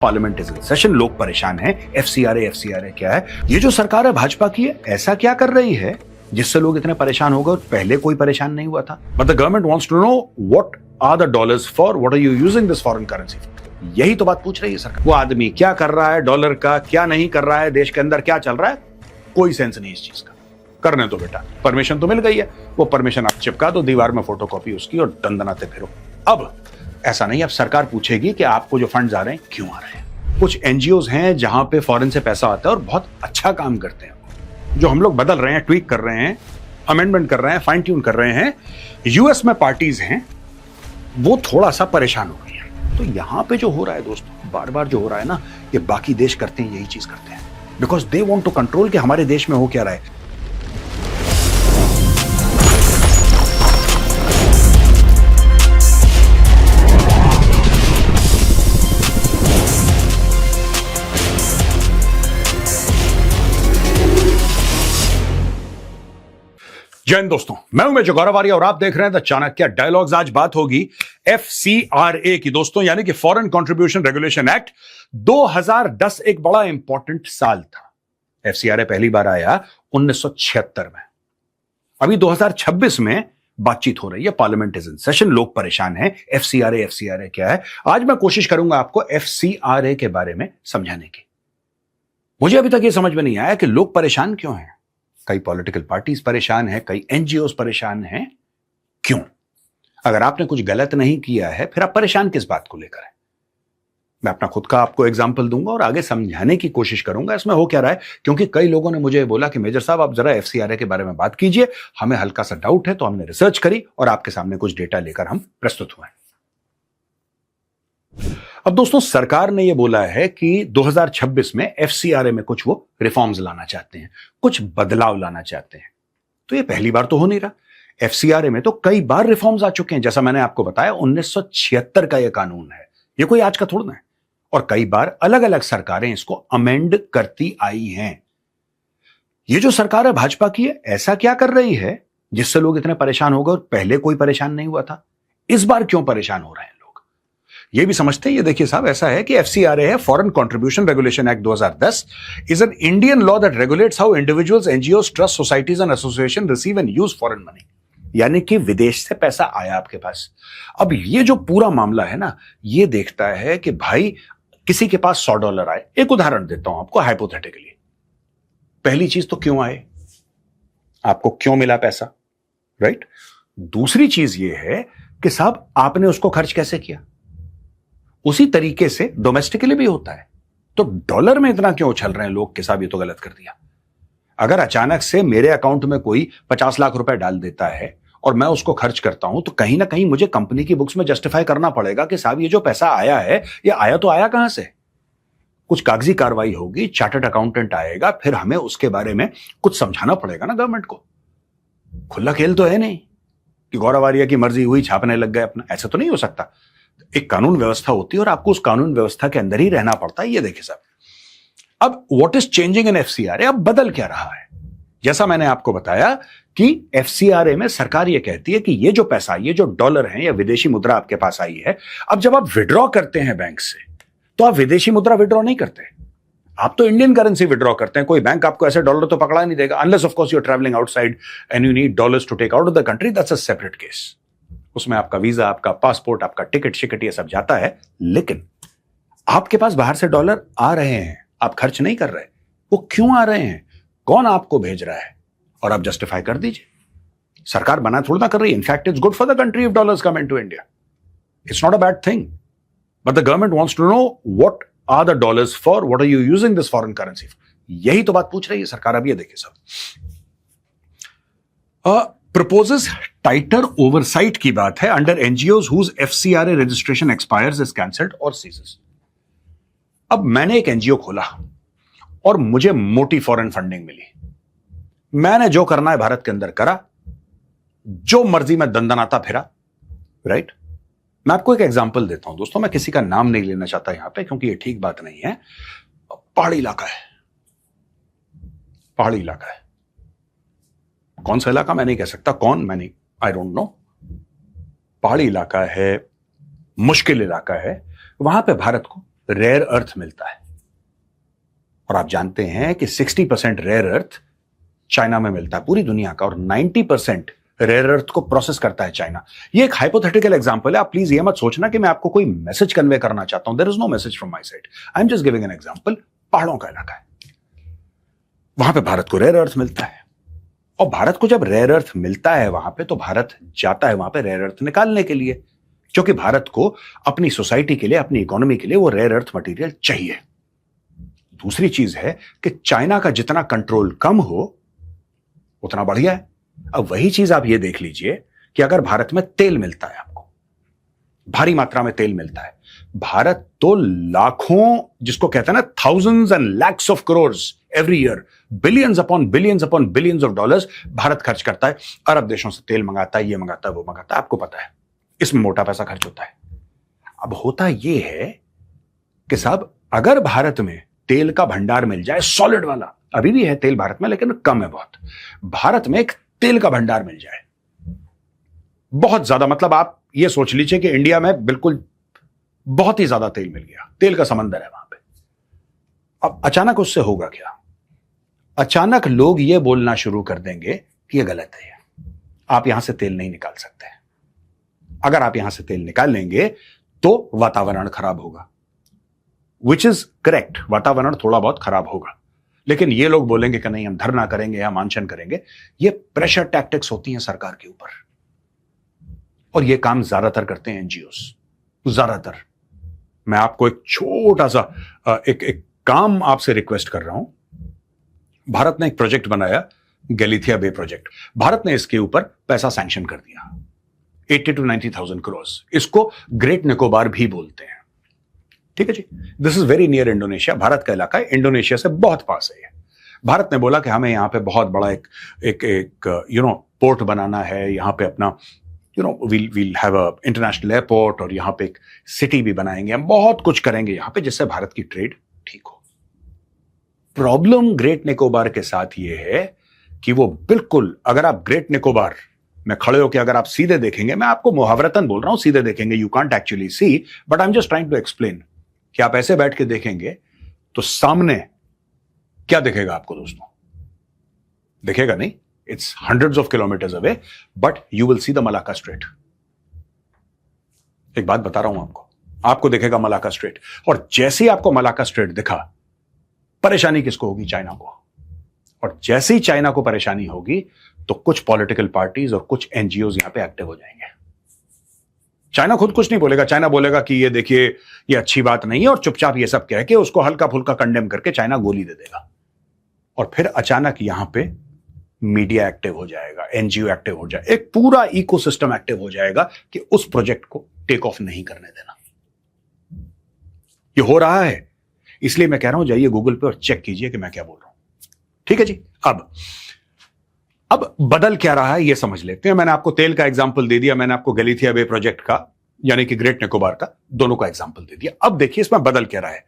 Parliament is in session, लोग परेशान हैं। एफसीआरए क्या है? ये जो सरकार है भाजपा की है, ऐसा क्या कर रही है जिससे लोग इतने परेशान हो गए? पहले कोई परेशान नहीं हुआ था। But the government wants to know what are the dollars for, what are you using this foreign currency for. यही तो बात पूछ रही है सरकार। वो आदमी क्या कर रहा है डॉलर का, क्या नहीं कर रहा है, देश के अंदर क्या चल रहा है, कोई सेंस नहीं इस चीज का। करने दो बेटा, परमिशन तो मिल गई है, वो परमिशन आप चिपका दो दीवार में, फोटोकॉपी उसकी, और दंदनाते फिरो। अब ऐसा नहीं, अब सरकार पूछेगी कि आपको जो फंड्स आ रहे हैं क्यों आ रहे हैं। कुछ एनजीओज हैं जहां पे फॉरेन से पैसा आता है और बहुत अच्छा काम करते हैं, जो हम लोग बदल रहे हैं, ट्वीक कर रहे हैं, अमेंडमेंट कर रहे हैं, फाइन ट्यून कर रहे हैं। यूएस में पार्टीज हैं, वो थोड़ा सा परेशान हो गई हैं। तो यहां पे जो हो रहा है दोस्तों, बार बार जो हो रहा है ना, ये बाकी देश करते हैं, यही चीज करते हैं, because they want to control कि हमारे देश में हो क्या रहा है। जय हिंद दोस्तों, मैं हूं मेजर गौरव आर्य और आप देख रहे हैं द चाणक्य डायलॉग्स। आज बात होगी एफसीआरए की दोस्तों, यानी कि फॉरेन कंट्रीब्यूशन रेगुलेशन एक्ट। 2010 एक बड़ा इंपॉर्टेंट साल था। एफसीआरए पहली बार आया 1976 में। अभी 2026 में बातचीत हो रही है, पार्लियामेंट इज इन सेशन, लोग परेशान हैं। एफसीआरए क्या है? आज मैं कोशिश करूंगा आपको एफसीआरए के बारे में समझाने की। मुझे अभी तक यह समझ में नहीं आया कि लोग परेशान क्यों हैं। कई पॉलिटिकल पार्टीज परेशान हैं, कई एनजीओज परेशान हैं, क्यों? अगर आपने कुछ गलत नहीं किया है, फिर आप परेशान किस बात को लेकर हैं? मैं अपना खुद का आपको एग्जांपल दूंगा और आगे समझाने की कोशिश करूंगा इसमें हो क्या रहा है। क्योंकि कई लोगों ने मुझे बोला कि मेजर साहब आप जरा एफसीआरए के बारे में बात कीजिए, हमें हल्का सा डाउट है। तो हमने रिसर्च करी और आपके सामने कुछ डेटा लेकर हम प्रस्तुत हुए। अब दोस्तों, सरकार ने यह बोला है कि 2026 में एफसीआरए में कुछ वो रिफॉर्म्स लाना चाहते हैं, कुछ बदलाव लाना चाहते हैं। तो ये पहली बार तो हो नहीं रहा। एफसीआरए में तो कई बार रिफॉर्म्स आ चुके हैं। जैसा मैंने आपको बताया, 1976 का यह कानून है, ये कोई आज का थोड़ा ना है। और कई बार अलग अलग सरकारें इसको अमेंड करती आई हैं। ये जो सरकार है भाजपा की है, ऐसा क्या कर रही है जिससे लोग इतने परेशान हो गए और पहले कोई परेशान नहीं हुआ था? इस बार क्यों परेशान हो रहे हैं? ये भी समझते हैं। ये देखिए साहब, ऐसा है कि एफसीआरए है, foreign contribution regulation act 2010 is an Indian law that regulates how individuals, NGOs, trust, societies and association receive and use foreign money. यानी कि विदेश से पैसा आया आपके पास। अब ये जो पूरा मामला है ना, ये देखता है कि भाई किसी के पास $100 आए। एक उदाहरण देता हूं आपको हाइपोथेटिकली। पहली चीज तो क्यों आए, आपको क्यों मिला पैसा, राइट? दूसरी चीज ये है कि साहब आपने उसको खर्च कैसे किया। उसी तरीके से डोमेस्टिकली भी होता है। तो डॉलर में इतना क्यों उछल रहे हैं लोग कि साहब ये तो गलत कर दिया। अगर अचानक से मेरे अकाउंट में कोई 50 लाख रुपए डाल देता है और मैं उसको खर्च करता हूं, तो कहीं ना कहीं मुझे कंपनी की बुक्स में जस्टिफाई करना पड़ेगा कि साहब ये जो पैसा आया है, ये आया तो आया कहां से। कुछ कागजी कार्रवाई होगी, चार्टर्ड अकाउंटेंट आएगा, फिर हमें उसके बारे में कुछ समझाना पड़ेगा ना गवर्नमेंट को। खुला खेल तो है नहीं कि गौरव आर्य की मर्जी हुई छापने लग गए अपना। ऐसा तो नहीं हो सकता। एक कानून व्यवस्था होती है और आपको उस कानून व्यवस्था के अंदर ही रहना पड़ता है। ये देखिए साहब, अब what is changing in FCRA? अब बदल क्या रहा है? जैसा मैंने आपको बताया कि एफसीआरए में सरकार ये कहती है कि ये जो पैसा, ये जो डॉलर है या विदेशी मुद्रा आपके पास आई है, अब जब आप विड्रॉ करते हैं बैंक से, तो आप विदेशी मुद्रा विड्रॉ नहीं करते, आप तो इंडियन करेंसी विड्रॉ करते हैं। कोई बैंक आपको ऐसे डॉलर तो पकड़ा नहीं देगा, unless of course you are travelling outside and you need dollars to take out of the country, that's a separate case. उसमें आपका वीजा, आपका पासपोर्ट, आपका टिकट शिकट ये सब जाता है। लेकिन आपके पास बाहर से डॉलर आ रहे हैं, आप खर्च नहीं कर रहे। वो क्यों आ रहे हैं, कौन आपको भेज रहा है, और आप जस्टिफाई कर दीजिए। सरकार मना थोड़ा ना कर रही है। In fact it's good for the country if dollars come into India. It's not a bad thing, but the government wants to know what are the dollars for, what are you using this foreign currency for. यही तो बात पूछ रही है सरकार। अब ये देखिए साहब, proposes tighter oversight की बात है under NGOs whose FCRA registration expires, is cancelled or ceases। अब मैंने एक एनजीओ खोला और मुझे मोटी फॉरेन फंडिंग मिली। मैंने जो करना है भारत के अंदर करा, जो मर्जी में दंदनाता फिरा, राइट? मैं आपको एक एग्जांपल देता हूं दोस्तों, मैं किसी का नाम नहीं लेना चाहता यहां पे क्योंकि ये ठीक बात नहीं है। पहाड़ी इलाका है, पहाड़ी इलाका है। कौन सा इलाका मैं नहीं कह सकता, कौन मैं नहीं, आई डोंट नो। पहाड़ी इलाका है, मुश्किल इलाका है, वहां पे भारत को रेयर अर्थ मिलता है। और आप जानते हैं कि 60% रेयर अर्थ चाइना में मिलता है पूरी दुनिया का, और 90% रेयर अर्थ को प्रोसेस करता है चाइना। ये एक हाइपोथेटिकल एग्जांपल है, आप प्लीज ये मत सोचना कि मैं आपको कोई मैसेज कन्वे करना चाहता हूं। There is no message from my side, I am just giving an example. पहाड़ों का इलाका है, वहां पे भारत को रेयर अर्थ मिलता है, और भारत को जब रेयर अर्थ मिलता है वहां पे, तो भारत जाता है वहां पे रेयर अर्थ निकालने के लिए, क्योंकि भारत को अपनी सोसाइटी के लिए, अपनी इकोनॉमी के लिए वो रेयर अर्थ मटेरियल चाहिए। दूसरी चीज है कि चाइना का जितना कंट्रोल कम हो उतना बढ़िया है। अब वही चीज आप ये देख लीजिए कि अगर भारत में तेल मिलता है, आपको भारी मात्रा में तेल मिलता है, भारत तो लाखों, जिसको कहते हैं ना thousands and lakhs of crores every year, billions upon billions of dollars Bharat खर्च करता है, अरब देशों से तेल मंगाता है, ये मंगाता है, वो मंगाता है, आपको पता है, इसमें मोटा पैसा खर्च होता है। अब होता यह है कि साहब, अगर भारत में तेल का भंडार मिल जाए सॉलिड वाला, अभी भी है तेल भारत में लेकिन कम है बहुत, भारत में एक तेल का भंडार मिल जाए बहुत ज्यादा, मतलब आप ये सोच लीजिए कि इंडिया में बिल्कुल बहुत ही ज्यादा तेल मिल गया, तेल का समंदर है वहां पे। अब अचानक उससे होगा क्या? अचानक लोग ये बोलना शुरू कर देंगे कि ये गलत है, आप यहां से तेल नहीं निकाल सकते, अगर आप यहां से तेल निकाल लेंगे तो वातावरण खराब होगा, विच इज करेक्ट, वातावरण थोड़ा बहुत खराब होगा, लेकिन ये लोग बोलेंगे कि नहीं हम धरना करेंगे या अनशन करेंगे। ये प्रेशर टैक्टिक्स होती हैं सरकार के ऊपर, और ये काम ज्यादातर करते हैं एनजीओस, ज्यादातर। मैं आपको एक छोटा सा एक काम आपसे रिक्वेस्ट कर रहा हूं। भारत ने एक प्रोजेक्ट बनाया, गैलिथिया बे प्रोजेक्ट, भारत ने इसके ऊपर पैसा सैंक्शन कर दिया, 80 to 90,000 करोड़। इसको ग्रेट निकोबार भी बोलते हैं, ठीक है जी। This is very near Indonesia, Bharat का इलाका है, इंडोनेशिया से बहुत पास है। भारत ने बोला कि हमें यहां पे बहुत बड़ा एक पोर्ट बनाना है, यहां पे अपना we'll have a international airport, और यहां पे एक सिटी भी बनाएंगे, हम बहुत कुछ करेंगे यहां पे जिससे भारत की ट्रेड ठीक हो। प्रॉब्लम ग्रेट निकोबार के साथ ये है कि वो बिल्कुल, अगर आप ग्रेट निकोबार में खड़े होकर अगर आप सीधे देखेंगे, मैं आपको मुहावरतन बोल रहा हूं, सीधे देखेंगे, you can't actually see, but I am just trying to explain, कि आप ऐसे बैठ के देखेंगे तो सामने क्या दिखेगा आपको दोस्तों? दिखेगा नहीं, it's hundreds of kilometres away, but you will see the Malacca straight. एक बात बता रहा हूं आपको दिखेगा मलाक्का स्ट्रेट, और जैसे ही आपको मलाक्का स्ट्रेट दिखा, परेशानी किसको होगी? चाइना को। और जैसे ही चाइना को परेशानी होगी तो कुछ पॉलिटिकल पार्टीज और कुछ एनजीओ यहां पे एक्टिव हो जाएंगे। चाइना खुद कुछ नहीं बोलेगा, चाइना बोलेगा कि ये देखिए ये अच्छी बात नहीं है, और चुपचाप ये सब कह के उसको हल्का फुल्का कंडेम करके चाइना गोली दे देगा। और फिर अचानक यहां पे मीडिया एक्टिव हो जाएगा, एनजीओ एक्टिव हो जाए, एक पूरा इकोसिस्टम एक्टिव हो जाएगा कि उस प्रोजेक्ट को टेक ऑफ नहीं करने देना। ये हो रहा है, इसलिए मैं कह रहा हूं जाइए गूगल पे और चेक कीजिए कि मैं क्या बोल रहा हूं, ठीक है जी। अब बदल क्या रहा है ये समझ लेते हैं। मैंने आपको तेल का एग्जांपल दे दिया, मैंने आपको गैलिथिया बे प्रोजेक्ट का यानी कि ग्रेट निकोबार का, दोनों का एग्जांपल दे दिया। अब देखिए इसमें बदल क्या रहा है।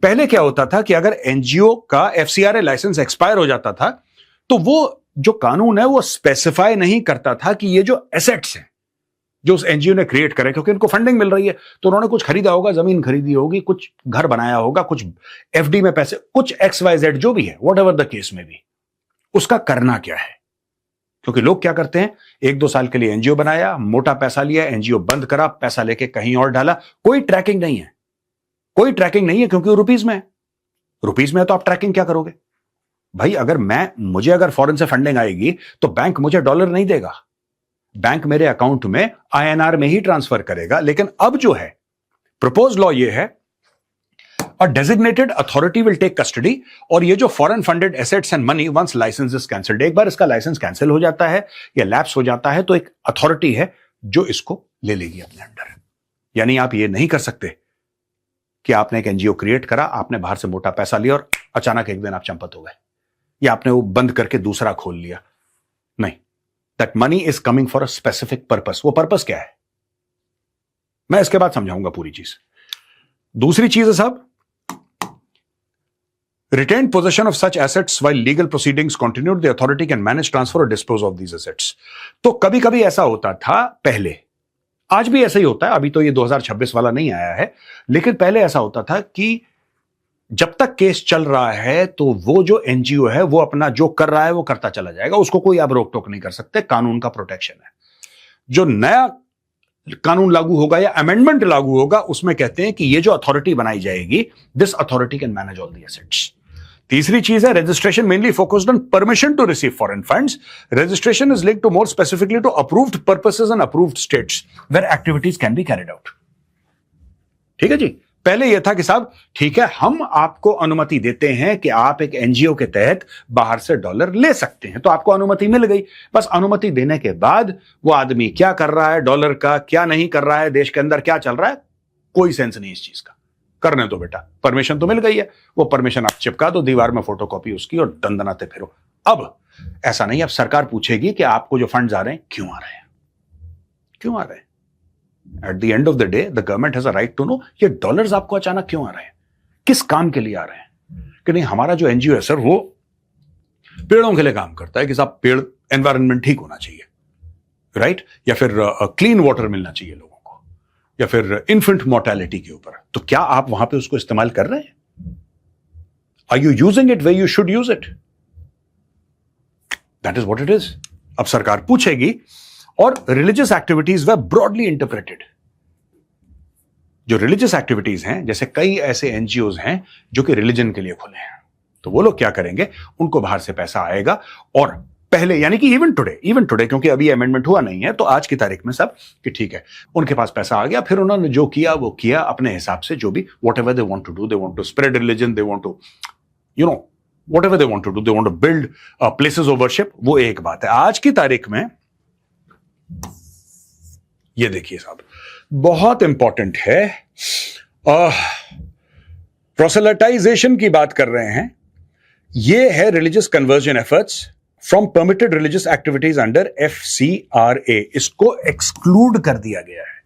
पहले क्या होता था कि अगर एनजीओ का एफसीआरए लाइसेंस एक्सपायर हो जाता था तो वो जो कानून है वो स्पेसिफाई नहीं करता था कि ये जो एसेट्स हैं जो उस एनजीओ ने क्रिएट करे, क्योंकि उनको फंडिंग मिल रही है तो उन्होंने कुछ खरीदा होगा, जमीन खरीदी होगी, कुछ घर बनाया होगा, कुछ एफडी में पैसे, कुछ XYZ जो भी है, वॉट एवर द केस में भी, उसका करना क्या है। क्योंकि लोग क्या करते हैं, 1-2 साल के लिए एनजीओ बनाया, मोटा पैसा लिया, एनजीओ बंद करा, पैसा लेके कहीं और डाला, कोई ट्रैकिंग नहीं है, कोई ट्रैकिंग नहीं है, क्योंकि रुपीज में है। रुपीज में है तो आप ट्रैकिंग क्या करोगे भाई? मुझे अगर फॉरेन से फंडिंग आएगी तो बैंक मुझे डॉलर नहीं देगा, बैंक मेरे अकाउंट में INR में ही ट्रांसफर करेगा। लेकिन अब जो है प्रपोज लॉ ये है, a designated authority will take custody, और ये जो foreign funded assets and money once licence is cancelled, एक बार इसका लाइसेंस कैंसिल हो जाता है या लैप्स हो जाता है तो एक अथॉरिटी है जो इसको ले लेगी अपने अंडर। यानी आप ये नहीं कर सकते कि आपने एक एनजीओ क्रिएट करा, आपने बाहर से मोटा पैसा लिया और अचानक एक दिन आप चंपत हो गए, या आपने वो बंद करके दूसरा खोल लिया। नहीं, that money is coming for a specific purpose. वो पर्पस क्या है मैं इसके बाद समझाऊंगा पूरी चीज। दूसरी चीज है साहब, retained possession of such assets while legal proceedings continued, the authority can manage, transfer or dispose of these assets। तो कभी कभी ऐसा होता था पहले, आज भी ऐसा ही होता है, अभी तो ये 2026 वाला नहीं आया है, लेकिन पहले ऐसा होता था कि जब तक केस चल रहा है तो वो जो एनजीओ है वो अपना जो कर रहा है वो करता चला जाएगा, उसको कोई अब रोक टोक नहीं कर सकते, कानून का प्रोटेक्शन है। जो नया कानून लागू होगा या अमेंडमेंट लागू होगा उसमें कहते हैं कि ये जो अथॉरिटी बनाई जाएगी, this authority can manage all the assets. तीसरी चीज है registration mainly focused on permission to receive foreign funds. Registration is linked to more specifically to approved purposes and approved states where activities can be carried out. ठीक है जी, पहले यह था कि साहब ठीक है, हम आपको अनुमति देते हैं कि आप एक एनजीओ के तहत बाहर से डॉलर ले सकते हैं, तो आपको अनुमति मिल गई। बस अनुमति देने के बाद वो आदमी क्या कर रहा है डॉलर का, क्या नहीं कर रहा है, देश के अंदर क्या चल रहा है, कोई सेंस नहीं इस चीज का। करने दो बेटा, परमिशन तो मिल गई है, वो परमिशन आप चिपका दो दीवार में फोटोकॉपी उसकी और दंदनाते फिरो। अब ऐसा नहीं, अब सरकार पूछेगी कि आपको जो फंड्स आ रहे हैं क्यों आ रहे हैं, क्यों आ रहे हैं। At the end of the day the government has a right to know ये डॉलर्स आपको अचानक क्यों आ रहे हैं, किस काम के लिए आ रहे हैं। कि नहीं, हमारा जो एनजीओ है सर वो पेड़ों के लिए काम करता है कि साहब पेड़, एनवायरनमेंट ठीक होना चाहिए, राइट, या फिर क्लीन वाटर मिलना चाहिए लोगों को, या फिर इन्फेंट मोर्टेलिटी के ऊपर। तो क्या आप वहां पे उसको इस्तेमाल कर रहे हैं? Are you using it way you should use it? That is what it is. अब सरकार पूछेगी। और religious activities were broadly interpreted. जो रिलीजियस एक्टिविटीज हैं, जैसे कई ऐसे एनजीओज हैं जो कि रिलीजन के लिए खुले हैं, तो वो लोग क्या करेंगे, उनको बाहर से पैसा आएगा और पहले यानी कि इवन टुडे क्योंकि अभी अमेंडमेंट हुआ नहीं है, तो आज की तारीख में सब कि ठीक है उनके पास पैसा आ गया, फिर उन्होंने जो किया वो किया अपने हिसाब से, जो भी whatever they want to do, they want to spread religion, they want to whatever they want to do, they want to build places of worship, वो एक बात है। आज की तारीख में ये देखिए साहब, बहुत इंपॉर्टेंट है, प्रोसेलेटाइजेशन की बात कर रहे हैं। ये है religious conversion efforts from permitted religious activities under FCRA। इसको एक्सक्लूड कर दिया गया है।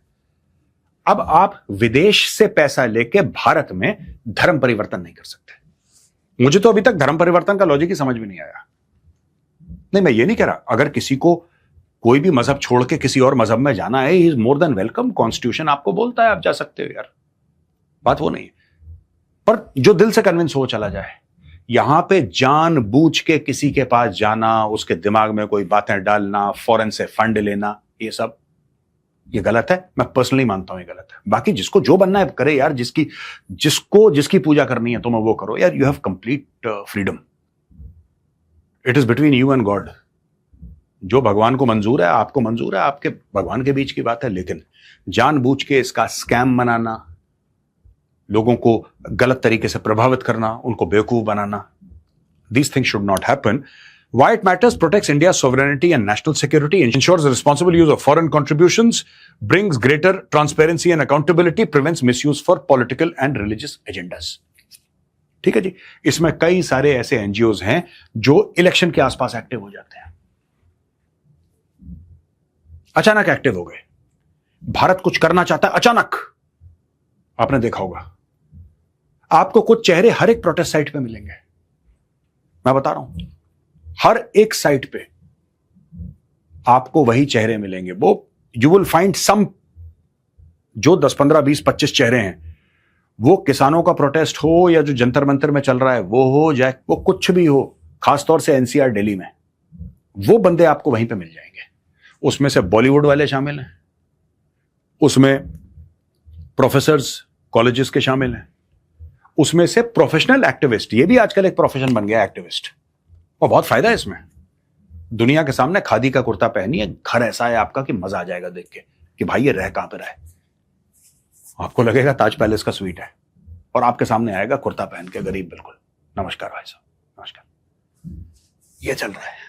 अब आप विदेश से पैसा लेके भारत में धर्म परिवर्तन नहीं कर सकते। मुझे तो अभी तक धर्म परिवर्तन का लॉजिक ही समझ में नहीं आया। नहीं, मैं ये नहीं कह रहा, अगर किसी को कोई भी मजहब छोड़ के किसी और मजहब में जाना है, he is more than welcome. Constitution आपको बोलता है आप जा सकते हो यार, बात वो नहीं है। पर जो दिल से कन्विंस हो चला जाए। यहां पे जानबूझ के किसी के पास जाना, उसके दिमाग में कोई बातें डालना, फॉरेन से फंड लेना, ये सब ये गलत है। मैं पर्सनली मानता हूं ये गलत है। बाकी जिसको जो बनना है करे यार, जिसकी पूजा करनी है तो मैं वो करो यार। You have complete freedom, it is between you and God. जो भगवान को मंजूर है आपको मंजूर है, आपके भगवान के बीच की बात है। लेकिन जानबूझ के इसका स्कैम बनाना, लोगों को गलत तरीके से प्रभावित करना, उनको बेवकूफ बनाना, these things should not happen. Why it matters: protects India's sovereignty and national security, ensures the responsible use of foreign contributions, brings greater transparency and accountability, prevents misuse for political and religious agendas. ठीक है जी। इसमें कई सारे ऐसे NGOs हैं जो election के आसपास एक्टिव हो जाते हैं, अचानक एक्टिव हो गए। भारत कुछ करना चाहता है, अचानक आपने देखा होगा, आपको कुछ चेहरे हर एक प्रोटेस्ट साइट पे मिलेंगे। मैं बता रहा हूं, हर एक साइट पे आपको वही चेहरे मिलेंगे। वो यू विल फाइंड सम, जो 10, 15, 20, 25 चेहरे हैं, वो किसानों का प्रोटेस्ट हो या जो जंतर मंतर में चल रहा है वो हो, या वो कुछ भी हो, खासतौर से एनसीआर दिल्ली में, वो बंदे आपको वहीं पे मिल जाएंगे। उसमें से बॉलीवुड वाले शामिल हैं, उसमें प्रोफेसर्स कॉलेजेस के शामिल हैं, उसमें से प्रोफेशनल एक्टिविस्ट, ये भी आजकल एक प्रोफेशन बन गया एक्टिविस्ट, और बहुत फायदा है इसमें। दुनिया के सामने खादी का कुर्ता पहनिए, घर ऐसा है आपका कि मजा आ जाएगा देख के कि भाई ये रह कहां पे रहा है। आपको लगेगा ताज पैलेस का स्वीट है, और आपके सामने आएगा कुर्ता पहन के गरीब, बिल्कुल नमस्कार भाई साहब नमस्कार। ये चल रहा है।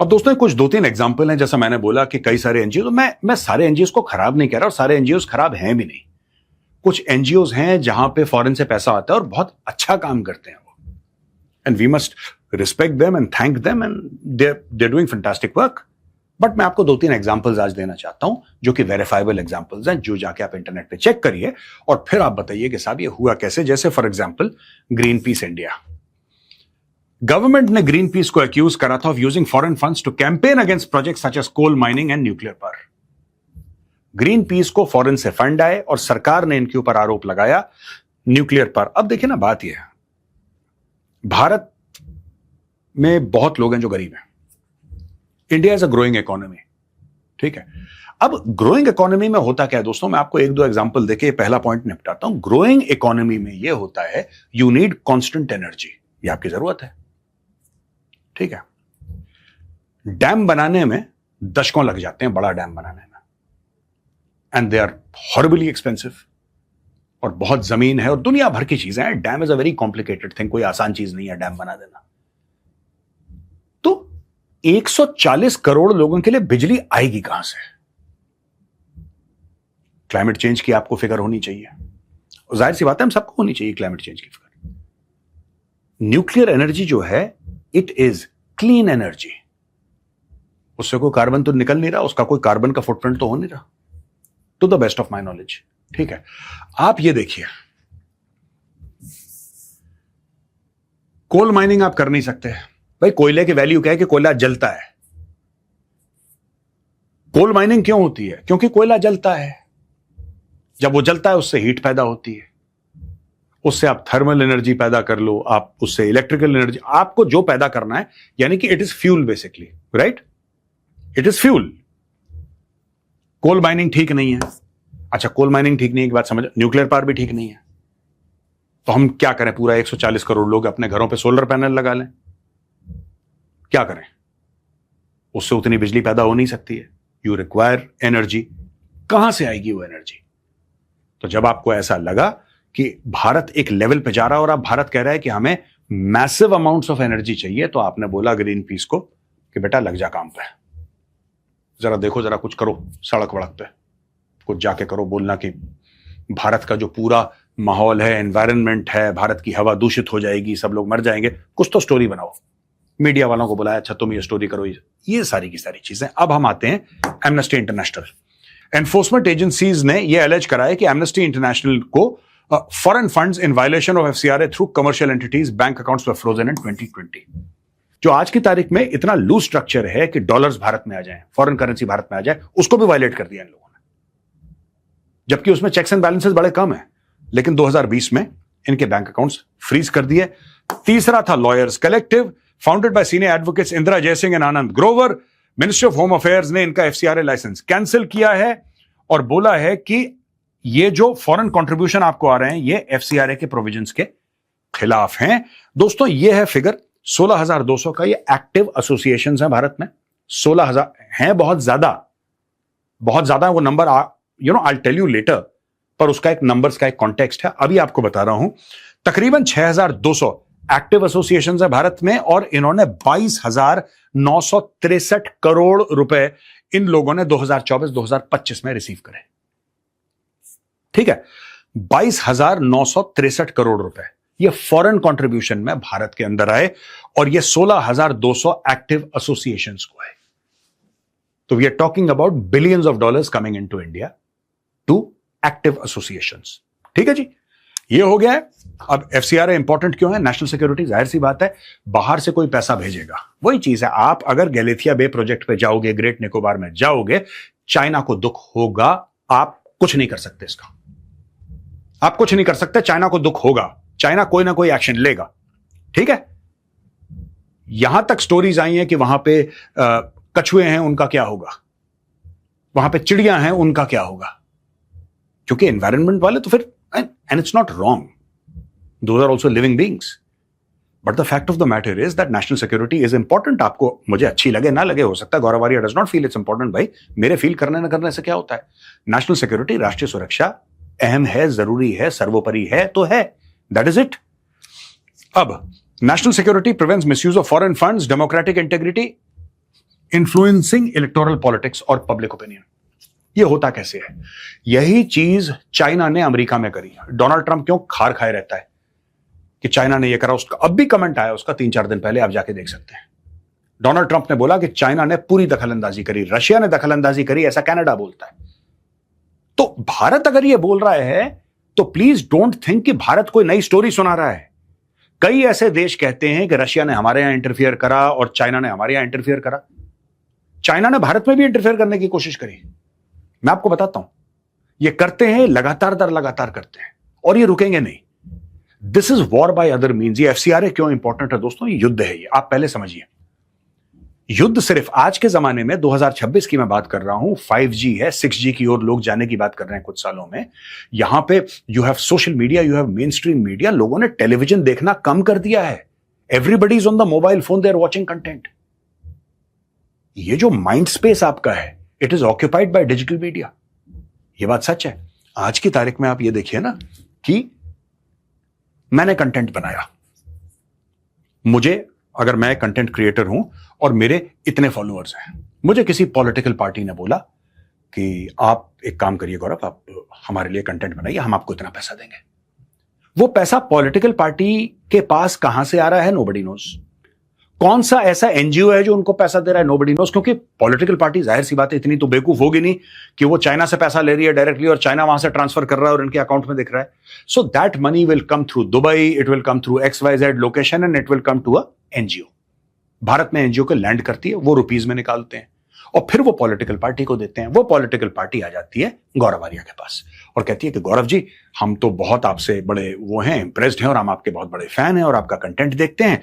अब दोस्तों कुछ 2-3 एग्जांपल हैं। जैसा मैंने बोला कि कई सारे एनजीओ, तो मैं सारे एनजीओ को खराब नहीं कह रहा, और सारे एनजीओ खराब हैं भी नहीं। कुछ एनजीओ हैं जहां पे फॉरेन से पैसा आता है और बहुत अच्छा काम करते हैं वो, and we must respect them and thank them, and they are doing fantastic work. But मैं आपको 2-3 एग्जांपल्स आज देना चाहता हूं जो कि वेरीफाइबल एग्जांपल्स हैं, जो जाके आप इंटरनेट पे चेक करिए और फिर आप बताइए कि साहब ये हुआ कैसे। जैसे for example Greenpeace India. Government ने ग्रीन पीस को एक्यूज करा था of using foreign funds to campaign against project such as coal mining and nuclear power. Greenpeace को फॉरेन से फंड आए और सरकार ने इनके ऊपर आरोप लगाया न्यूक्लियर पर। अब देखिए ना, बात यह है, भारत में बहुत लोग हैं जो गरीब हैं। India is a growing economy, ठीक है। अब ग्रोइंग इकोनॉमी में होता क्या है दोस्तों, मैं आपको एक दो एग्जांपल देके पहला पॉइंट निपटाता हूं। ग्रोइंग इकोनॉमी में यह होता है, यू नीड कांस्टेंट एनर्जी, ये आपकी जरूरत है, ठीक है। डैम बनाने में दशकों लग जाते हैं, बड़ा डैम बनाने में, and they are horribly expensive, और बहुत जमीन है और दुनिया भर की चीजें हैं। Dam is a very complicated thing, कोई आसान चीज नहीं है डैम बना देना। तो 140 करोड़ लोगों के लिए बिजली आएगी कहां से? क्लाइमेट चेंज की आपको फिक्र होनी चाहिए, और जाहिर सी बात है हम सबको होनी चाहिए क्लाइमेट चेंज की फिक्र। न्यूक्लियर एनर्जी जो है, इट इज क्लीन एनर्जी, उससे कोई कार्बन तो निकल नहीं रहा, उसका कोई कार्बन का फुटप्रिंट तो हो नहीं रहा, to the best of my knowledge, ठीक है। आप ये देखिए, कोल माइनिंग आप कर नहीं सकते भाई। कोयले की वैल्यू क्या है कि कोयला जलता है। कोल माइनिंग क्यों होती है? क्योंकि कोयला जलता है, जब वो जलता है उससे हीट पैदा होती है, उससे आप थर्मल एनर्जी पैदा कर लो, आप उससे इलेक्ट्रिकल एनर्जी, आपको जो पैदा करना है, यानी कि it is fuel basically, right? It is fuel. Coal mining ठीक नहीं है। अच्छा, कोल माइनिंग ठीक नहीं है की बात समझ, न्यूक्लियर पावर भी ठीक नहीं है, तो हम क्या करें? पूरा 140 करोड़ लोग अपने घरों पे सोलर पैनल लगा लें? क्या करें? उससे उतनी बिजली पैदा हो नहीं सकती है। You require energy. कहां से आएगी वो एनर्जी? तो जब आपको ऐसा लगा कि भारत एक लेवल पे जा रहा है और अब भारत कह रहा है कि हमें मैसिव अमाउंट्स ऑफ एनर्जी चाहिए, तो आपने बोला ग्रीन पीस को कि बेटा लग जा काम पे, जरा देखो, जरा कुछ करो, सड़क वड़क पे कुछ जाके करो। बोलना कि भारत का जो पूरा माहौल है, एनवायरनमेंट है, भारत की हवा दूषित हो जाएगी, सब लोग मर जाएंगे, कुछ तो स्टोरी बनाओ। मीडिया वालों को बुलाया, अच्छा तुम ये स्टोरी करो, ये सारी की सारी चीजें। अब हम आते हैं एमनेस्टी इंटरनेशनल। एनफोर्समेंट एजेंसीज ने यह एलेज करा है कि एमनेस्टी इंटरनेशनल को foreign funds in violation of FCRA through commercial entities bank accounts were frozen in 2020। जो आज की तारीख में इतना लूज स्ट्रक्चर है कि डॉलर्स भारत में आ जाए, फॉरेन करेंसी भारत में आ जाए, उसको भी वायलेट कर दिया इन लोगों ने, जबकि उसमें चेक्स एंड बैलेंसेस बड़े कम है। लेकिन 2020 में इनके बैंक अकाउंट्स फ्रीज कर दिए। तीसरा था lawyers collective, founded by senior advocates Indira Jaising and Anand Grover. Ministry of home affairs ने इनका एफसीआरए लाइसेंस कैंसिल किया है और बोला है कि ये जो फॉरेन कंट्रीब्यूशन आपको आ रहे हैं, ये एफसीआरए के प्रोविजंस के खिलाफ हैं। दोस्तों, ये है फिगर 16,200 का। ये एक्टिव एसोसिएशंस हैं भारत में, 16,000 हैं। बहुत ज्यादा वो number, I tell you later, पर उसका एक नंबर्स का एक कॉन्टेक्स्ट है। अभी आपको बता रहा हूं, तकरीबन 6,200 एक्टिव एसोसिएशंस है भारत में, और इन्होंने 22,963 करोड़ रुपए इन लोगों ने 2024-2025 में रिसीव करे। ठीक है, 22,963 करोड़ रुपए ये फॉरेन कंट्रीब्यूशन में भारत के अंदर आए, और ये 16,200 एक्टिव एसोसिएशंस को है। तो we are talking about billions of dollars coming into India to active associations. ठीक है जी, ये हो गया है। अब एफसीआरए इंपॉर्टेंट क्यों है? National security. जाहिर सी बात है, बाहर से कोई पैसा भेजेगा, वही चीज है। आप अगर गैलेथिया बे प्रोजेक्ट पे जाओगे, ग्रेट निकोबार में जाओगे, चाइना को दुख होगा, आप कुछ नहीं कर सकते इसका, आप कुछ नहीं कर सकते। चाइना को दुख होगा, चाइना कोई ना कोई एक्शन लेगा। ठीक है, यहां तक स्टोरीज आई हैं कि वहां पे कछुए हैं, उनका क्या होगा, वहां पे चिड़िया हैं, उनका क्या होगा, क्योंकि एनवायरनमेंट वाले तो फिर, and it's not wrong, those are also living beings, but the fact of the matter is that national security is important। आपको, मुझे अच्छी लगे ना लगे, हो सकता है गौरव Arya does not feel it's important। भाई, मेरे फील करने ना करने से क्या होता है? नेशनल सिक्योरिटी, राष्ट्रीय सुरक्षा अहम है, जरूरी है, सर्वोपरि है तो है, that is it। अब national security prevents misuse of foreign funds, democratic integrity, influencing electoral politics और पब्लिक ओपिनियन। ये होता कैसे है? यही चीज चाइना ने अमेरिका में करी। डोनाल्ड ट्रंप क्यों खार खाए रहता है कि चाइना ने ये करा? उसका अब भी कमेंट आया उसका 3-4 दिन पहले, आप जाके देख सकते हैं। डोनाल्ड ट्रंप ने बोला कि चाइना ने पूरी दखलंदाजी करी, रशिया ने दखलंदाजी करी, ऐसा कनाडा बोलता है। तो भारत अगर ये बोल रहा है तो प्लीज डोंट थिंक कि भारत कोई नई स्टोरी सुना रहा है। कई ऐसे देश कहते हैं कि रशिया ने हमारे यहां इंटरफियर करा और चाइना ने हमारे यहां इंटरफियर करा। चाइना ने भारत में भी इंटरफेयर करने की कोशिश करी। मैं आपको बताता हूं, ये करते हैं, लगातार दर लगातार करते हैं और ये रुकेंगे नहीं। This is war by other means. ये एफसीआरए क्यों इंपॉर्टेंट है दोस्तों? ये युद्ध है, ये आप पहले समझिए। युद्ध सिर्फ आज के जमाने में 2026 की मैं बात कर रहा हूं, 5G है, 6G की ओर लोग जाने की बात कर रहे हैं कुछ सालों में। यहां पे you have social media, you have mainstream media. लोगों ने टेलीविजन देखना कम कर दिया है। Everybody is on the mobile phone, they are watching content. ये जो माइंड स्पेस आपका है, it is occupied by digital media. ये बात सच है। आज की तारीख में आप ये देखिए ना कि मैंने कंटेंट बनाया, मुझे, अगर मैं कंटेंट क्रिएटर हूं और मेरे इतने फॉलोअर्स हैं, मुझे किसी पॉलिटिकल पार्टी ने बोला कि आप एक काम करिए गौरव, आप हमारे लिए कंटेंट बनाइए, हम आपको इतना पैसा देंगे। वो पैसा पॉलिटिकल पार्टी के पास कहां से आ रहा है? Nobody knows. कौन सा ऐसा एनजीओ है जो उनको पैसा दे रहा है? Nobody knows. क्योंकि पॉलिटिकल पार्टी, जाहिर सी बात है, इतनी तो बेवकूफ होगी नहीं कि वो चाइना से पैसा ले रही है डायरेक्टली और चाइना वहां से ट्रांसफर कर रहा है और इनके अकाउंट में दिख रहा है। So that money will come through Dubai, it will come through XYZ location and it will come to a NGO. Bharat में एनजीओ को लैंड करती है, वो रुपीज में निकालते हैं और फिर वो पॉलिटिकल पार्टी को देते हैं। वो पॉलिटिकल पार्टी आ जाती है गौरव आर्या के पास और कहती है कि गौरव जी, हम तो बहुत आपसे बड़े वो हैं, इंप्रेस्ड हैं और हम आपके बहुत बड़े फैन हैं और आपका कंटेंट देखते हैं।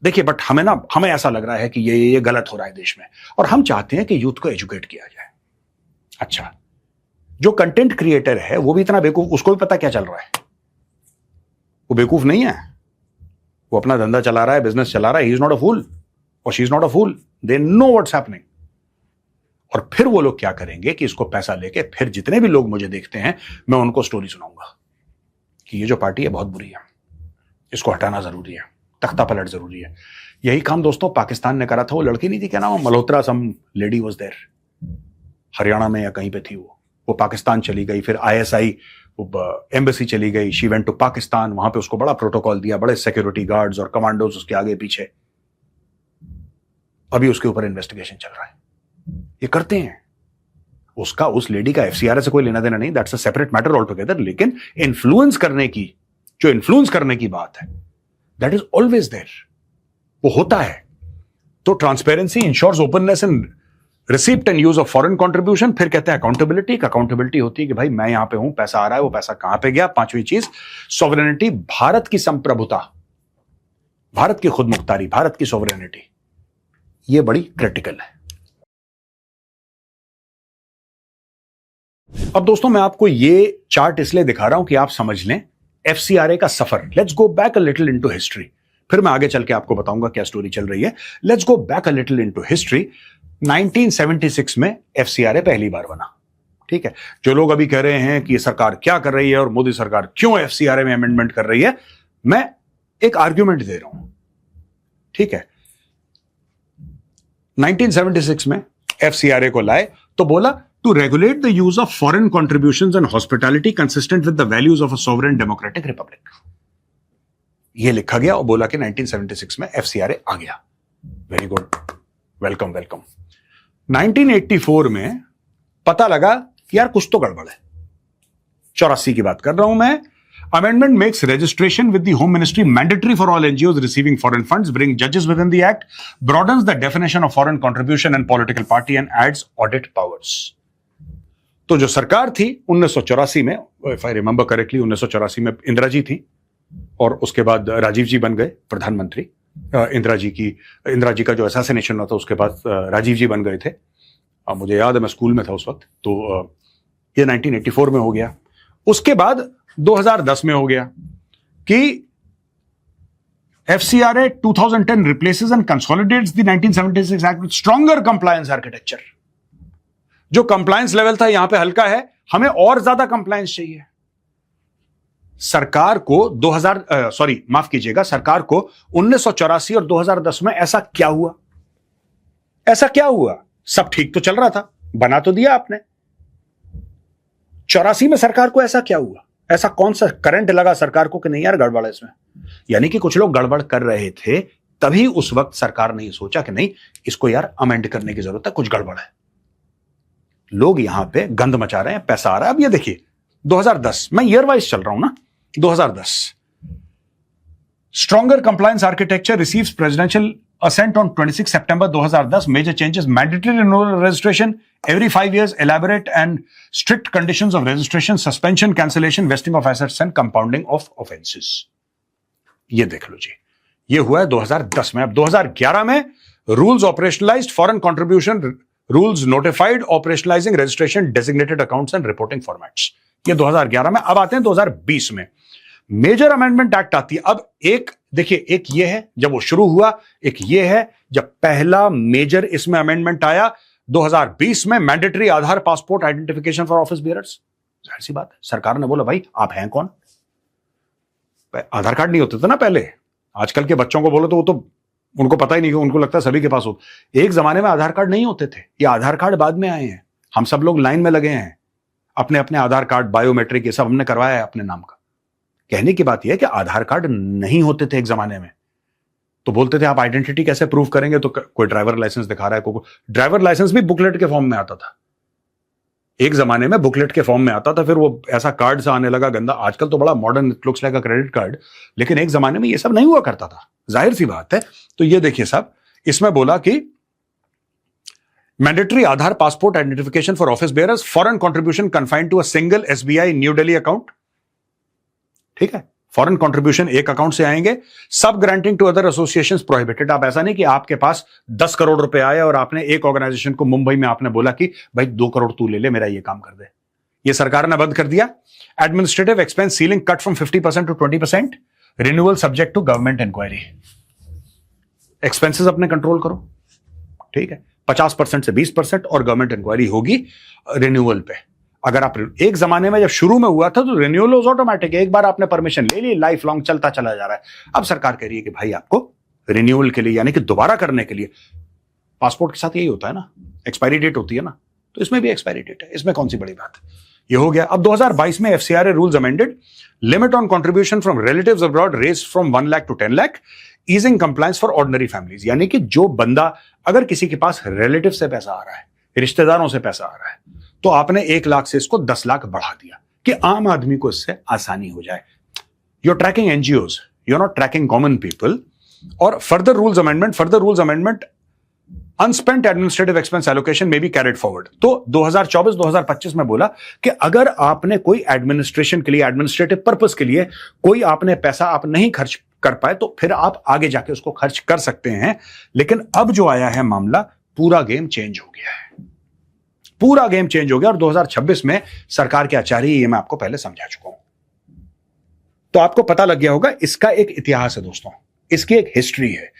देखिए, बट हमें ऐसा लग रहा है कि ये गलत हो रहा है देश में और हम चाहते हैं कि यूथ को एजुकेट किया जाए। अच्छा, जो कंटेंट क्रिएटर है वो भी इतना बेवकूफ, उसको भी पता क्या चल रहा है। वो बेवकूफ नहीं है, वो अपना धंधा चला रहा है, बिजनेस चला रहा है। He is not a fool और she is not a fool, they know what's happening. और फिर वो लोग क्या करेंगे कि इसको पैसा लेके फिर जितने भी लोग मुझे देखते हैं, मैं उनको स्टोरी सुनाऊंगा कि ये जो पार्टी है बहुत बुरी है, इसको हटाना जरूरी है, तख्ता पलट जरूरी है। यही काम दोस्तों पाकिस्तान ने करा था। वो लड़की नहीं थी, क्या नाम, Malhotra, some lady was there, Haryana में या कहीं पे थी। वो पाकिस्तान चली गई, फिर ISI एम्बेसी चली गई, शी वेंट टू पाकिस्तान। वहां पे उसको बड़ा प्रोटोकॉल दिया, बड़े सिक्योरिटी गार्ड्स और कमांडोज उसके आगे पीछे। अभी उसके ऊपर इन्वेस्टिगेशन चल रहा है। ये करते हैं। उसका, उस लेडी का FCRA से कोई लेना देना नहीं, that's a separate matter all together. लेकिन इन्फ्लुएंस करने की बात है, दैट इज ऑलवेज देयर, वो होता है। तो transparency ensures openness and receipt and use of foreign contribution. फिर कहते हैं अकाउंटेबिलिटी। अकाउंटेबिलिटी होती है कि भाई मैं यहां पे हूं, पैसा आ रहा है, वो पैसा कहां पे गया। पांचवी चीज सॉवरेनिटी, भारत की संप्रभुता, भारत की खुद मुख्तारी, भारत की सॉवरेनिटी, ये बड़ी क्रिटिकल है। अब दोस्तों मैं आपको ये चार्ट इसलिए दिखा रहा हूं कि आप समझ लें FCRA का सफर। Let's go back a little into history, फिर मैं आगे चल के आपको बताऊंगा क्या स्टोरी चल रही है। Let's go back a little into history. 1976 में FCRA पहली बार बना। ठीक है, जो लोग अभी कह रहे हैं कि ये सरकार क्या कर रही है और मोदी सरकार क्यों FCRA में अमेंडमेंट कर रही है, मैं एक आर्ग्यूमेंट दे रहा हूं। ठीक है, 1976 में FCRA को लाए तो बोला to regulate the use of foreign contributions and hospitality consistent with the values of a sovereign democratic republic. ये लिखा गया और बोला कि 1976 में FCRA आ गया। Very good, welcome welcome. 1984 में पता लगा कि यार कुछ तो गड़बड़ है। 84 की बात कर रहा हूं मैं। Amendment makes registration with the Home Ministry mandatory for all NGOs receiving foreign funds, bring judges within the act, broadens the definition of foreign contribution and political party and adds audit powers. तो जो सरकार थी 1984 में, if I remember correctly, 1984 में इंदिरा जी थी और उसके बाद राजीव जी बन गए प्रधानमंत्री। इंदिरा जी का जो असैसिनेशन हुआ था उसके बाद राजीव जी बन गए थे। मुझे याद है मैं स्कूल में था उस वक्त। तो ये 1984 में हो गया। उसके बाद 2010 में हो गया कि FCRA 2010 replaces and consolidates the 1976 Act with stronger compliance architecture. जो कंप्लायंस लेवल था यहां पे हल्का है, हमें और ज्यादा कंप्लायंस चाहिए। सरकार को सरकार को 1984 और 2010 में ऐसा क्या हुआ? सब ठीक तो चल रहा था, बना तो दिया आपने। 84 में सरकार को ऐसा क्या हुआ? ऐसा कौन सा करंट लगा सरकार को कि नहीं यार गड़बड़ है इसमें? यानी कि कुछ लोग गड़बड़ कर रहे थे, तभी उस वक्त सरकार ने सोचा कि नहीं, इसको यार अमेंड करने की जरूरत है, कुछ गड़बड़ है। लोग यहां पे गंद मचा रहे हैं, पैसा आ रहा है। अब ये देखिए 2010, मैं ईयर वाइज चल रहा हूं ना। 2010 Stronger compliance architecture receives presidential assent on 26 September 2010. Major changes: mandatory renewal registration every 5 years, elaborate and strict conditions of registration, suspension, cancellation, vesting of assets and compounding of offenses. ये देख लो जी, ये हुआ है 2010 में. अब 2011 में rules operationalised, foreign contribution rules notified, operationalising registration, designated accounts and reporting formats. ये 2011 में. अब आते हैं 2020 में. मेजर अमेंडमेंट एक्ट आती है. अब एक देखिए, एक ये है जब वो शुरू हुआ, एक ये है जब पहला मेजर इसमें अमेंडमेंट आया 2020 में. Mandatory Aadhaar passport identification for office bearers. जाहिर सी बात है, सरकार ने बोला भाई आप हैं कौन. आधार कार्ड नहीं होते थे ना पहले. आजकल के बच्चों को बोलो तो वो तो उनको पता ही नहीं, उनको लगता है सभी के पास हो. एक जमाने में आधार कार्ड नहीं होते थे. ये आधार कार्ड बाद में आए हैं. हम सब लोग लाइन में लगे हैं, अपने अपने आधार कार्ड, बायोमेट्रिक, ये सब हमने करवाया है अपने नाम का. कहने की बात यह है कि आधार कार्ड नहीं होते थे एक जमाने में, तो बोलते थे आप आइडेंटिटी कैसे प्रूव करेंगे. तो कोई ड्राइवर लाइसेंस दिखा रहा है, कोई ड्राइवर लाइसेंस भी बुकलेट के फॉर्म में आता था. एक जमाने में बुकलेट के फॉर्म में आता था, फिर वो ऐसा कार्ड सा आने लगा गंदा. आजकल तो बड़ा modern, it looks like a credit card, लेकिन एक जमाने में ये सब नहीं हुआ करता था. जाहिर सी बात है. तो ये देखिए साहब, इसमें बोला कि mandatory Aadhaar passport identification for office bearers, foreign contribution confined to a single SBI New Delhi account. ठीक है, फॉरेन कंट्रीब्यूशन एक अकाउंट से आएंगे. सब granting to other associations prohibited. आप ऐसा नहीं कि आपके पास 10 करोड़ रुपए आए और आपने एक ऑर्गेनाइजेशन को मुंबई में आपने बोला कि भाई 2 करोड़ तू ले ले, मेरा ये काम कर दे. ये सरकार ने बंद कर दिया. Administrative expense ceiling cut from 50% to 20%. Renewal subject to government inquiry. Expenses अपने कंट्रोल करो. ठीक है, 50% से 20% और गवर्नमेंट इंक्वायरी होगी रिन्यूअल पे. अगर आप एक जमाने में जब शुरू में हुआ था तो रिन्यूअल वाज ऑटोमेटिक. एक बार आपने परमिशन ले ली, लाइफ लॉन्ग चलता चला जा रहा है. अब सरकार कह रही है कि भाई आपको रिन्यूअल के लिए, यानी कि दोबारा करने के लिए, पासपोर्ट के साथ यही होता है ना, एक्सपायरी डेट होती है ना, तो इसमें भी एक्सपायरी डेट है. इसमें कौन सी बड़ी बात है. ये हो गया. अब 2022 में FCRA rules amended. Limit on contribution from relatives abroad raised from 1 lakh to 10 lakh. Easing compliance for ordinary families. यानी कि जो बंदा, अगर किसी के पास रिलेटिव से पैसा आ रहा है, रिश्तेदारों से पैसा आ रहा है, तो आपने 1 लाख से इसको 10 लाख बढ़ा दिया कि आम आदमी को इससे आसानी हो जाए. You are tracking NGOs, you are not tracking common people. और further rules amendment unspent administrative expense allocation में बी कैरिड फॉरवर्ड. तो 2024-2025 में बोला कि अगर आपने कोई एडमिनिस्ट्रेशन के लिए, एडमिनिस्ट्रेटिव पर्पस के लिए कोई आपने पैसा आप नहीं खर्च कर पाए, तो फिर आप आगे जाके उसको खर्च कर सकते हैं. लेकिन अब जो आया है मामला, पूरा गेम चेंज हो गया है. पूरा गेम चेंज हो गया. और 2026 में सरकार क्या चाह रही है, ये मैं आपको पहले समझा चुका हूं. तो आपको पता लग गया होगा. इसका एक इतिहास है दोस्तों, इसकी एक हिस्ट्री है.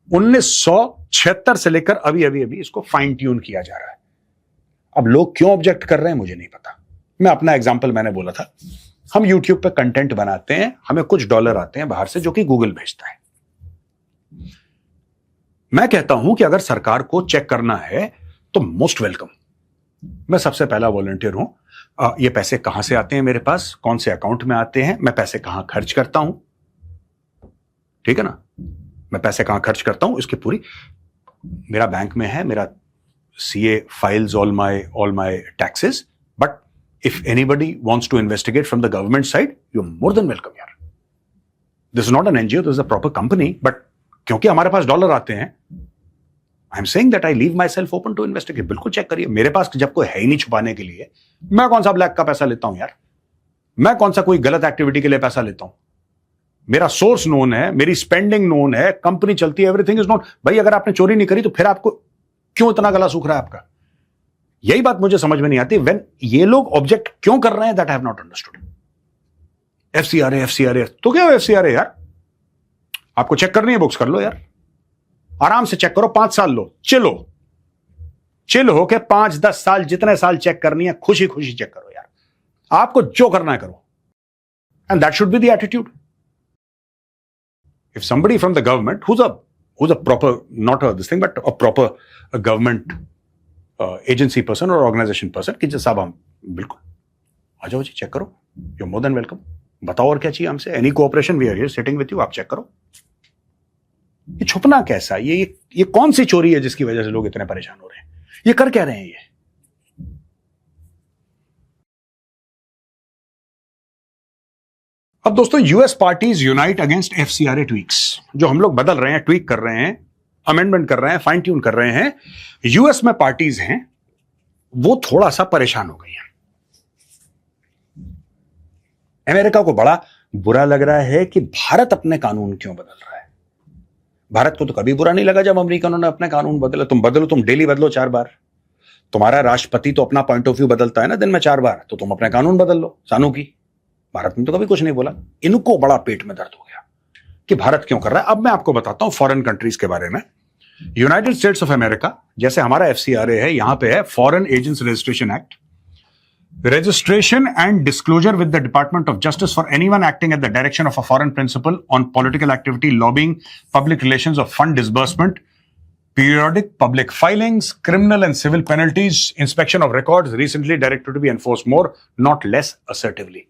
1976 से लेकर अभी इसको फाइन ट्यून किया जा रहा है. अब लोग क्यों ऑब्जेक्ट कर रहे हैं मुझे नहीं पता. मैं अपना एग्जांपल मैंने बोला था. हम यूट्यूब पे कंटेंट बनाते हैं, हमें कुछ डॉलर आते हैं बाहर से जो कि गूगल भेजता है. मैं कहता हूं कि अगर सरकार को चेक करना है तो मोस्ट वेलकम. मैं सबसे पहला वॉलंटियर हूं. ये पैसे कहां से आते हैं मेरे पास, कौन से अकाउंट में आते हैं, मैं पैसे कहां खर्च करता हूं. ठीक है ना, मैं पैसे कहां खर्च करता हूं, इसकी पूरी मेरा बैंक में है. मेरा CA files all my taxes. But if anybody wants to investigate from the government side, you are more than welcome यार. This is not an NGO, this is a proper company. But क्योंकि हमारे पास dollar आते हैं, I am saying that I leave myself open to investigate. बिल्कुल check करिए. मेरे पास जब कोई है ही नहीं छुपाने के लिए, मैं कौन सा ब्लैक का पैसा लेता हूं यार. मैं कौन सा कोई गलत एक्टिविटी के लिए पैसा लेता हूं. मेरा सोर्स नोन है, मेरी स्पेंडिंग नोन है, कंपनी चलती है, एवरीथिंग इज नोन. भाई अगर आपने चोरी नहीं करी तो फिर आपको क्यों इतना गला सूख रहा है आपका. यही बात मुझे समझ में नहीं आती. व्हेन ये लोग ऑब्जेक्ट क्यों कर रहे हैं, that I have not understood. FCRA तो क्या एफसीआरए यार. आपको चेक करनी है बुक्स, कर लो यार, आराम से चेक करो. 5 साल लो, चिल हो के 5-10 साल, जितने साल चेक करनी है, खुशी खुशी चेक करो यार. आपको जो करना है करो. And that should be the attitude. If somebody from the government who's a proper, not this thing, but a proper government agency person or organization person, कि साहब हम बिल्कुल आ जाओ जी, चेक करो, you're more than welcome. बताओ और क्या चाहिए हमसे. Any cooperation, we are here sitting with you. आप चेक करो. ये छुपना कैसा, ये कौन सी चोरी है जिसकी वजह से लोग इतने परेशान हो रहे हैं. ये कर क्या रहे हैं ये. अब दोस्तों, US parties unite against FCRA tweaks, जो हम लोग बदल रहे हैं, ट्वीक कर रहे हैं, अमेंडमेंट कर रहे हैं, फाइन ट्यून कर रहे हैं, यूएस में पार्टीज हैं वो थोड़ा सा परेशान हो गई हैं। अमेरिका को बड़ा बुरा लग रहा है कि भारत अपने कानून क्यों बदल रहा है। भारत को तो कभी बुरा नहीं लगा जब अमेरिकनों ने अपने कानून बदले। तुम बदलो, तुम डेली बदलो 4 बार। तुम्हारा राष्ट्रपति तो अपना पॉइंट ऑफ व्यू बदलता है ना दिन में 4 बार, तो तुम अपने कानून बदल लो सानू की। भारत ने तो कभी कुछ नहीं बोला। इनको बड़ा पेट में दर्द हो गया कि भारत क्यों कर रहा है। अब मैं आपको बताता हूं फॉरेन कंट्रीज के बारे में। यूनाइटेड स्टेट्स ऑफ अमेरिका, जैसे हमारा एफसीआरए है, यहां पे है foreign agents registration act, registration and disclosure with the Department of Justice for anyone acting at the direction of a foreign principal on political activity, lobbying, public relations or fund disbursement, periodic public filings, criminal and civil penalties, inspection of records, recently directed to be enforced more, not less assertively.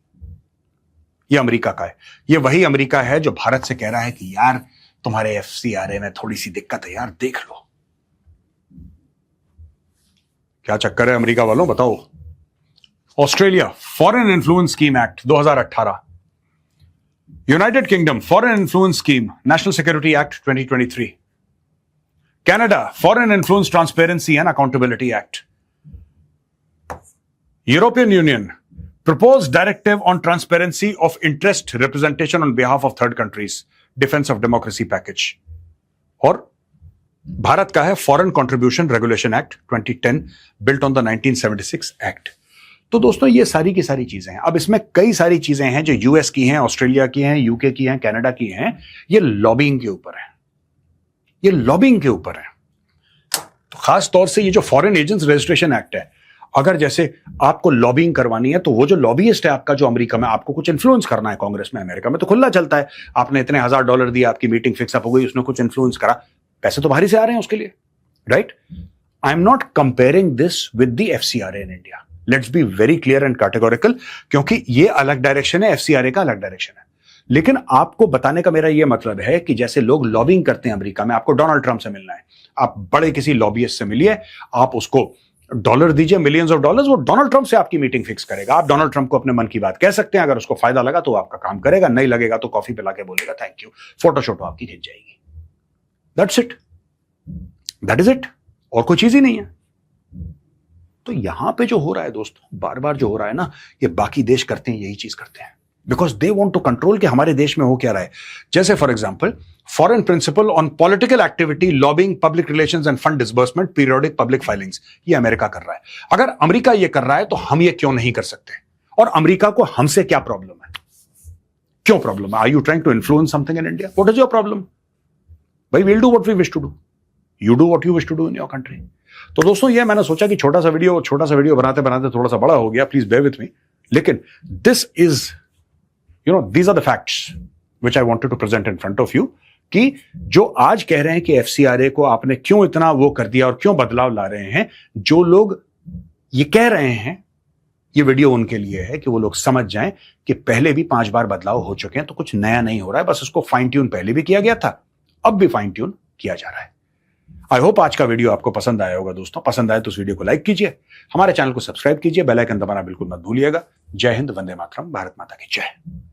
ये America का है। ये वही America है जो भारत से कह रहा है कि यार तुम्हारे एफसीआरए में थोड़ी सी दिक्कत है यार, देख लो। क्या चक्कर है अमेरिका वालों, बताओ। Australia foreign influence scheme act 2018, United kingdom foreign influence scheme national security act 2023, Canada foreign influence transparency and accountability act, European union proposed directive on transparency of interest representation on behalf of third countries, defense of democracy package, और भारत का है foreign contribution regulation act 2010 built on the 1976 act. तो दोस्तों ये सारी की सारी चीजें हैं। अब इसमें कई सारी चीजें हैं जो यूएस की हैं, ऑस्ट्रेलिया की हैं, यूके की हैं, कनाडा की हैं। ये लॉबिंग के ऊपर है, ये लॉबिंग के ऊपर है। तो खास तौर से ये जो फॉरेन एजेंट्स रजिस्ट्रेशन एक्ट है, अगर जैसे आपको लॉबिंग करवानी है तो वो जो लॉबिस्ट है आपका, जो अमेरिका में आपको कुछ इन्फ्लुएंस करना है कांग्रेस में, अमेरिका में तो खुला चलता है। आपने इतने $1000 दिए, आपकी मीटिंग फिक्स अप हो गई, उसने कुछ इन्फ्लुएंस करा, पैसे तो बाहर से आ रहे हैं उसके लिए, right. I am not comparing this with the FCRA in India, let's be very clear and categorical, क्योंकि ये अलग डायरेक्शन है, एफसीआरए का अलग डायरेक्शन है। लेकिन आपको बताने का मेरा यह मतलब है कि जैसे लोग लॉबिंग करते हैं अमेरिका में, आपको डोनाल्ड ट्रंप से मिलना है, आप बड़े किसी लॉबिस्ट से मिलिए, आप उसको डॉलर दीजिए, मिलियंस ऑफ डॉलर्स, वो डोनाल्ड ट्रंप से आपकी मीटिंग फिक्स करेगा। आप डोनाल्ड ट्रंप को अपने मन की बात कह सकते हैं, अगर उसको फायदा लगा तो आपका काम करेगा, नहीं लगेगा तो कॉफी पिला के बोलेगा थैंक यू, फोटोशॉट आपकी खिंच जाएगी। That's it, that is it, और कोई चीज ही नहीं है। तो यहां पे जो हो रहा है दोस्तों, बार बार जो हो रहा है ना, ये बाकी देश करते हैं, यही चीज करते हैं, because they want to control कि हमारे देश में हो क्या रहा है। जैसे for example foreign principal on political activity, lobbying, public relations and fund disbursement, periodic public filings, ये अमेरिका कर रहा है। अगर अमेरिका ये कर रहा है तो हम ये क्यों नहीं कर सकते? और अमेरिका को हमसे क्या प्रॉब्लम है? क्यों प्रॉब्लम है? Are you trying to influence something in India? What is your problem? भाई, we'll do what we wish to do, you do what you wish to do in your country. तो दोस्तों, ये मैंने सोचा कि छोटा सा वीडियो बनाते बनाते थोड़ा सा बड़ा हो गया, प्लीज बेयर विथ मी। लेकिन this is, these are the facts which I wanted to present in front of you, कि जो आज कह रहे हैं कि एफसीआरए को आपने क्यों इतना वो कर दिया और क्यों बदलाव ला रहे हैं, जो लोग ये कह रहे हैं, ये वीडियो उनके लिए है कि वो लोग समझ जाएं कि पहले भी 5 बार बदलाव हो चुके हैं, तो कुछ नया नहीं हो रहा है, बस उसको फाइन ट्यून पहले भी किया गया था, अब भी फाइन ट्यून किया जा रहा है। आई होप आज का वीडियो आपको पसंद आया होगा दोस्तों। पसंद आए तो इस वीडियो को लाइक कीजिए, हमारे चैनल को सब्सक्राइब कीजिए, बेल आइकन दबाना बिल्कुल मत भूलिएगा। जय हिंद, वंदे मातरम, भारत माता की जय।